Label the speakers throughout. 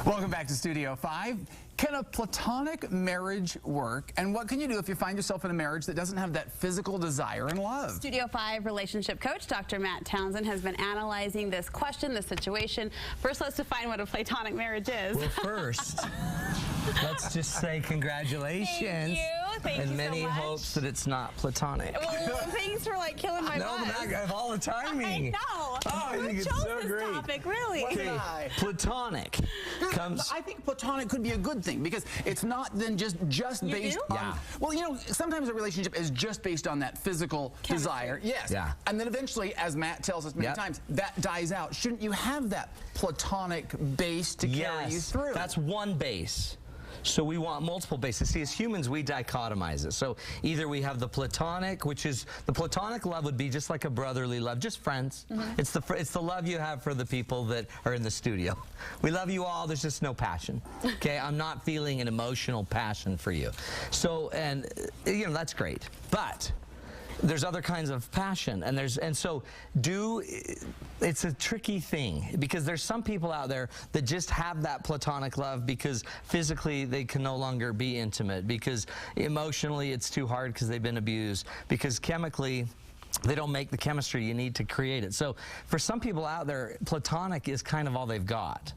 Speaker 1: Welcome back to Studio 5. Can a platonic marriage work? And what can you do if you find yourself in a marriage that doesn't have that physical desire and love?
Speaker 2: Studio 5 relationship coach Dr. Matt Townsend has been analyzing this question, this situation. First, let's define what a platonic marriage is.
Speaker 3: Well, first, let's just say congratulations.
Speaker 2: Thank you. Thank you
Speaker 3: and many
Speaker 2: so much.
Speaker 3: hopes that it's not platonic.
Speaker 2: Well, thanks for like killing my
Speaker 3: No, but I have all the timing.
Speaker 2: I know.
Speaker 3: Oh, I
Speaker 2: Who
Speaker 3: think it's
Speaker 2: chose
Speaker 3: so
Speaker 2: this
Speaker 3: great.
Speaker 2: topic, really?
Speaker 3: Okay, platonic comes.
Speaker 1: I think platonic could be a good thing because it's not then just based on.
Speaker 3: Yeah.
Speaker 1: Well, you know, sometimes a relationship is just based on that physical desire. Yes.
Speaker 3: Yeah.
Speaker 1: And then eventually, as Matt tells us many times, that dies out. Shouldn't you have that platonic base to carry you through?
Speaker 3: That's one base. So we want multiple bases. See, as humans, we dichotomize it. So either we have the platonic, which is the platonic love would be just like a brotherly love, just friends. It's the love you have for the people that are in the studio. We love you all. There's just no passion. Okay, I'm not feeling an emotional passion for you. So, and you know, that's great. But there's other kinds of passion, and it's a tricky thing because there's some people out there that just have that platonic love because physically they can no longer be intimate, because emotionally it's too hard because they've been abused, because chemically they don't make the chemistry you need to create it. So for some people out there, platonic is kind of all they've got.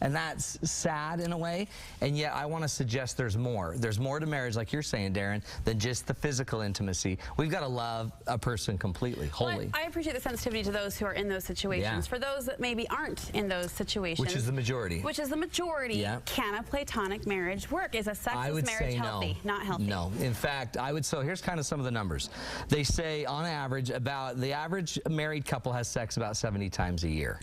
Speaker 3: And that's sad in a way, and yet I want to suggest there's more. There's more to marriage, like you're saying, Darren, than just the physical intimacy. We've got to love a person completely, wholly.
Speaker 2: Well, I appreciate the sensitivity to those who are in those situations.
Speaker 3: Yeah.
Speaker 2: For those that maybe aren't in those situations.
Speaker 3: Which is the majority.
Speaker 2: Which is the majority.
Speaker 3: Yeah.
Speaker 2: Can a platonic marriage work? Is a sexless marriage healthy? Not healthy?
Speaker 3: No. In fact, I would say, here's kind of some of the numbers. They say, on average, the average married couple has sex about 70 times a year,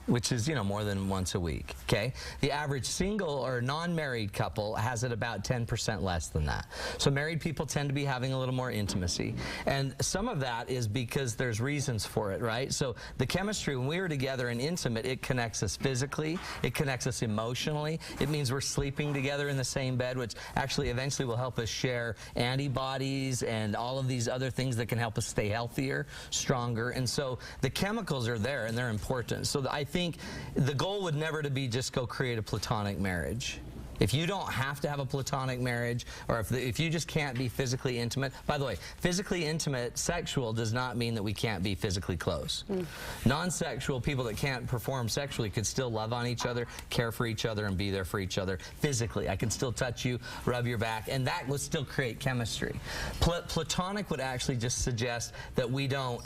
Speaker 3: which is, you know, more than once a week, okay? The average single or non-married couple has it about 10% less than that. So married people tend to be having a little more intimacy. And some of that is because there's reasons for it, right? So the chemistry, when we are together and intimate, it connects us physically, it connects us emotionally. It means we're sleeping together in the same bed, which actually eventually will help us share antibodies and all of these other things that can help us stay healthier, stronger. And so the chemicals are there and they're important. So I think the goal would never to be just go create a platonic marriage. If you don't have to have a platonic marriage, or if you just can't be physically intimate. By the way, physically intimate, sexual, does not mean that we can't be physically close. Non-sexual, people that can't perform sexually, could still love on each other, care for each other, and be there for each other physically. I can still touch you, rub your back, and that would still create chemistry. Platonic would actually just suggest that we don't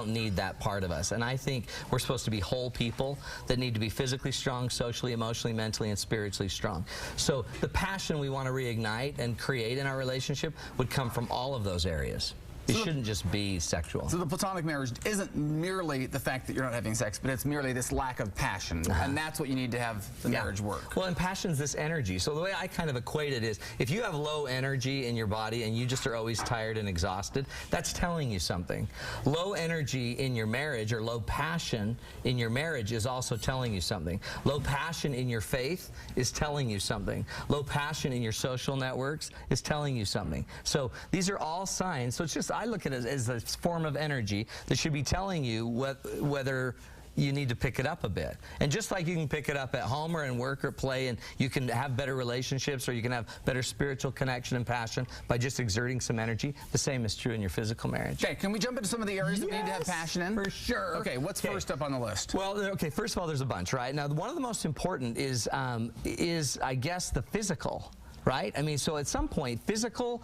Speaker 3: need that part of us. And I think we're supposed to be whole people that need to be physically strong, socially, emotionally, mentally, and spiritually strong. So the passion we want to reignite and create in our relationship would come from all of those areas. It shouldn't just be sexual.
Speaker 1: So the platonic marriage isn't merely the fact that you're not having sex, but it's merely this lack of passion. And that's what you need to have the marriage work.
Speaker 3: Well, and passion's this energy. So the way I kind of equate it is, if you have low energy in your body and you just are always tired and exhausted, that's telling you something. Low energy in your marriage, or low passion in your marriage, is also telling you something. Low passion in your faith is telling you something. Low passion in your social networks is telling you something. So these are all signs. So it's just, I look at it as a form of energy that should be telling you whether you need to pick it up a bit. And just like you can pick it up at home or in work or play, and you can have better relationships, or you can have better spiritual connection and passion by just exerting some energy, the same is true in your physical marriage.
Speaker 1: Okay, can we jump into some of the areas that we need to have passion in?
Speaker 3: For sure.
Speaker 1: Okay, what's first up on the list?
Speaker 3: Well, okay, first of all, there's a bunch, right? Now, one of the most important is I guess, the physical. Right? I mean, so at some point, physical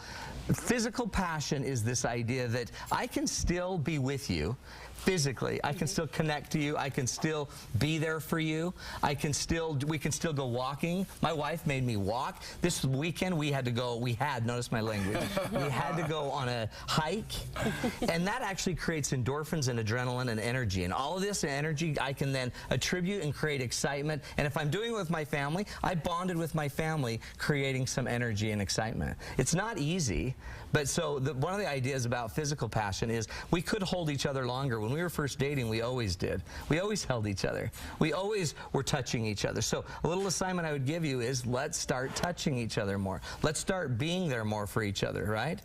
Speaker 3: passion is this idea that I can still be with you physically. I can still connect to you. I can still be there for you. We can still go walking. My wife made me walk. This weekend we had, notice my language, we had to go on a hike, and that actually creates endorphins and adrenaline and energy. And all of this energy I can then attribute and create excitement. And if I'm doing it with my family, I bonded with my family, creating some energy and excitement. It's not easy, but so one of the ideas about physical passion is we could hold each other longer. When we were first dating, we always did. We always held each other. We always were touching each other. So a little assignment I would give you is, let's start touching each other more. Let's start being there more for each other, right?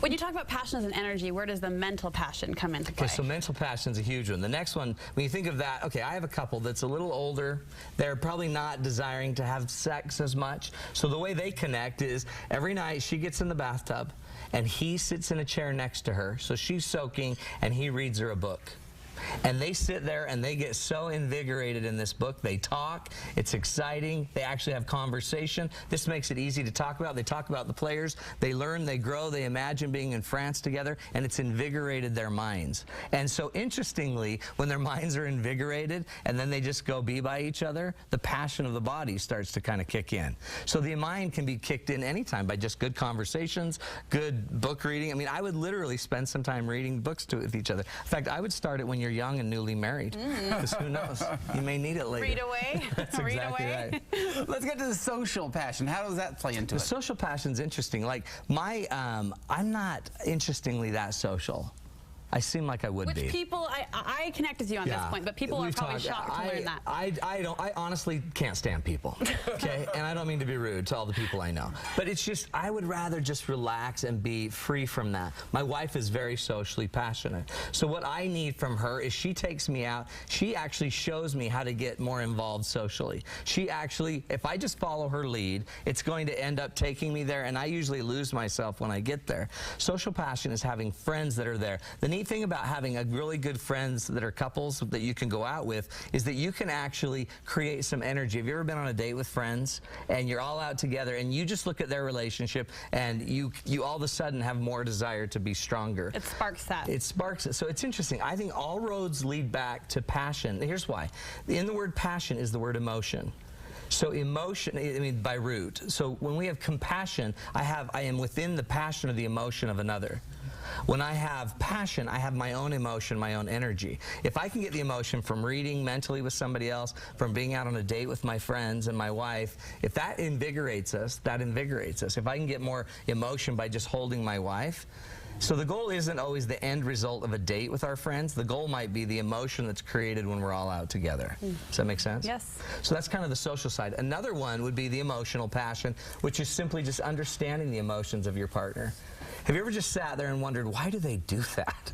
Speaker 2: When you talk about passion as an energy, where does the mental passion come into play?
Speaker 3: Okay, so mental passion is a huge one. The next one, when you think of that, okay, I have a couple that's a little older. They're probably not desiring to have sex as much. So the way they connect is every night she gets in the bathtub and he sits in a chair next to her. So she's soaking and he reads her a book. And they sit there and they get so invigorated in this book. They talk. It's exciting. They actually have conversation. This makes it easy to talk about. They talk about the players. They learn, they grow, they imagine being in France together, and it's invigorated their minds. And so interestingly, when their minds are invigorated and then they just go be by each other, the passion of the body starts to kind of kick in. So the mind can be kicked in anytime by just good conversations, good book reading. I mean, I would literally spend some time reading books with each other. In fact, I would start it when you're young and newly married, because who knows, you may need it later.
Speaker 2: Read away.
Speaker 3: That's
Speaker 2: Read
Speaker 3: exactly
Speaker 2: away.
Speaker 3: right.
Speaker 1: Let's get to the social passion. How does that play into
Speaker 3: The
Speaker 1: it?
Speaker 3: social passion's interesting. Like I'm not interestingly that social. I seem like I would be.
Speaker 2: Which people, I connect with you on this point, but people are probably shocked to learn that.
Speaker 3: I honestly can't stand people, okay? And I don't mean to be rude to all the people I know. But it's just, I would rather just relax and be free from that. My wife is very socially passionate. So what I need from her is she takes me out. She actually shows me how to get more involved socially. She actually, if I just follow her lead, it's going to end up taking me there, and I usually lose myself when I get there. Social passion is having friends that are there. The neat thing about having a really good friends that are couples that you can go out with is that you can actually create some energy. Have you ever been on a date with friends and you're all out together and you just look at their relationship and you all of a sudden have more desire to be stronger?
Speaker 2: It sparks that.
Speaker 3: It sparks it. So it's interesting. I think all roads lead back to passion. Here's why. In the word passion is the word emotion. So emotion, I mean, by root. So when we have compassion, I am within the passion of the emotion of another. When I have passion, I have my own emotion, my own energy. If I can get the emotion from reading mentally with somebody else, from being out on a date with my friends and my wife, if that invigorates us, that invigorates us. If I can get more emotion by just holding my wife, so the goal isn't always the end result of a date with our friends. The goal might be the emotion that's created when we're all out together. Does that make sense?
Speaker 2: Yes.
Speaker 3: So that's kind of the social side. Another one would be the emotional passion, which is simply just understanding the emotions of your partner. Have you ever just sat there and wondered, why do they do that?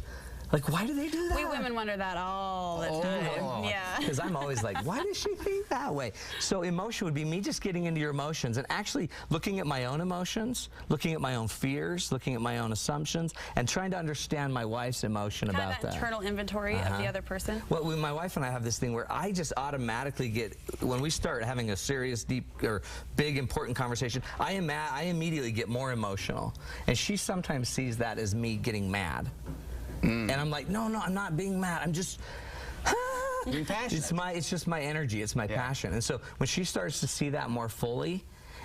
Speaker 3: Like, why do they do that?
Speaker 2: We women wonder that all the time. Yeah.
Speaker 3: Because I'm always like, why does she think that way? So emotion would be me just getting into your emotions and actually looking at my own emotions, looking at my own fears, looking at my own assumptions, and trying to understand my wife's emotion
Speaker 2: Kind
Speaker 3: about
Speaker 2: of that
Speaker 3: that.
Speaker 2: internal inventory of the other person.
Speaker 3: Well, my wife and I have this thing where I just automatically get, when we start having a serious, deep, or big, important conversation, I immediately get more emotional. And she sometimes sees that as me getting mad. And I'm like, no, I'm not being mad. I'm just,
Speaker 1: Being passionate.
Speaker 3: it's just my energy. It's my passion. And so when she starts to see that more fully,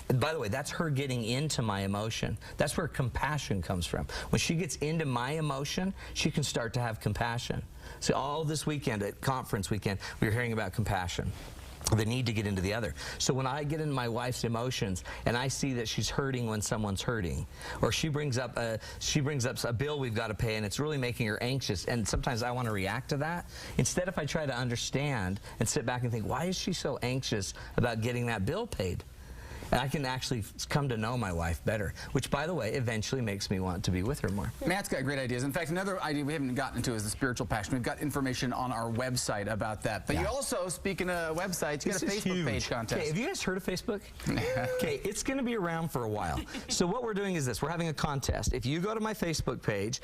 Speaker 3: and by the way, that's her getting into my emotion. That's where compassion comes from. When she gets into my emotion, she can start to have compassion. So all this weekend, at conference weekend, we were hearing about compassion. The need to get into the other. So when I get into my wife's emotions and I see that she's hurting when someone's hurting, or she brings up a bill we've got to pay and it's really making her anxious, and sometimes I want to react to that, instead if I try to understand and sit back and think, why is she so anxious about getting that bill paid? And I can actually come to know my wife better, which, by the way, eventually makes me want to be with her more.
Speaker 1: Matt's got great ideas. In fact, another idea we haven't gotten into is the spiritual passion. We've got information on our website about that. But you also, speaking of websites, you got a Facebook page contest.
Speaker 3: Okay, have you guys heard of Facebook? Okay, it's going to be around for a while. So what we're doing is this. We're having a contest. If you go to my Facebook page,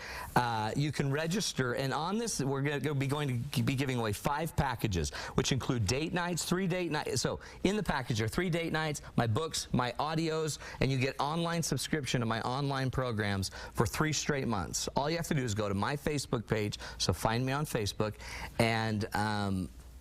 Speaker 3: you can register. And on this, we're going to be giving away 5 packages, which include date nights, 3 date nights. So in the package are 3 date nights, my books, my audios, and you get online subscription to my online programs for 3 straight months. All you have to do is go to my Facebook page, so find me on Facebook, and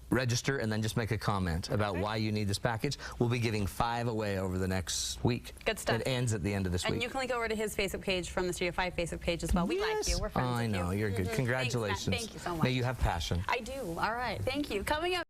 Speaker 3: register, and then just make a comment about why you need this package. We'll be giving 5 away over the next week.
Speaker 2: Good stuff.
Speaker 3: It ends at the end of this week.
Speaker 2: And you can link over to his Facebook page from the Studio 5 Facebook page as well. We like you. We're friends with you.
Speaker 3: I know. You're good. Congratulations.
Speaker 2: Thanks, Matt. Thank you so much.
Speaker 3: May you have passion.
Speaker 2: I do. All right. Thank you. Coming up.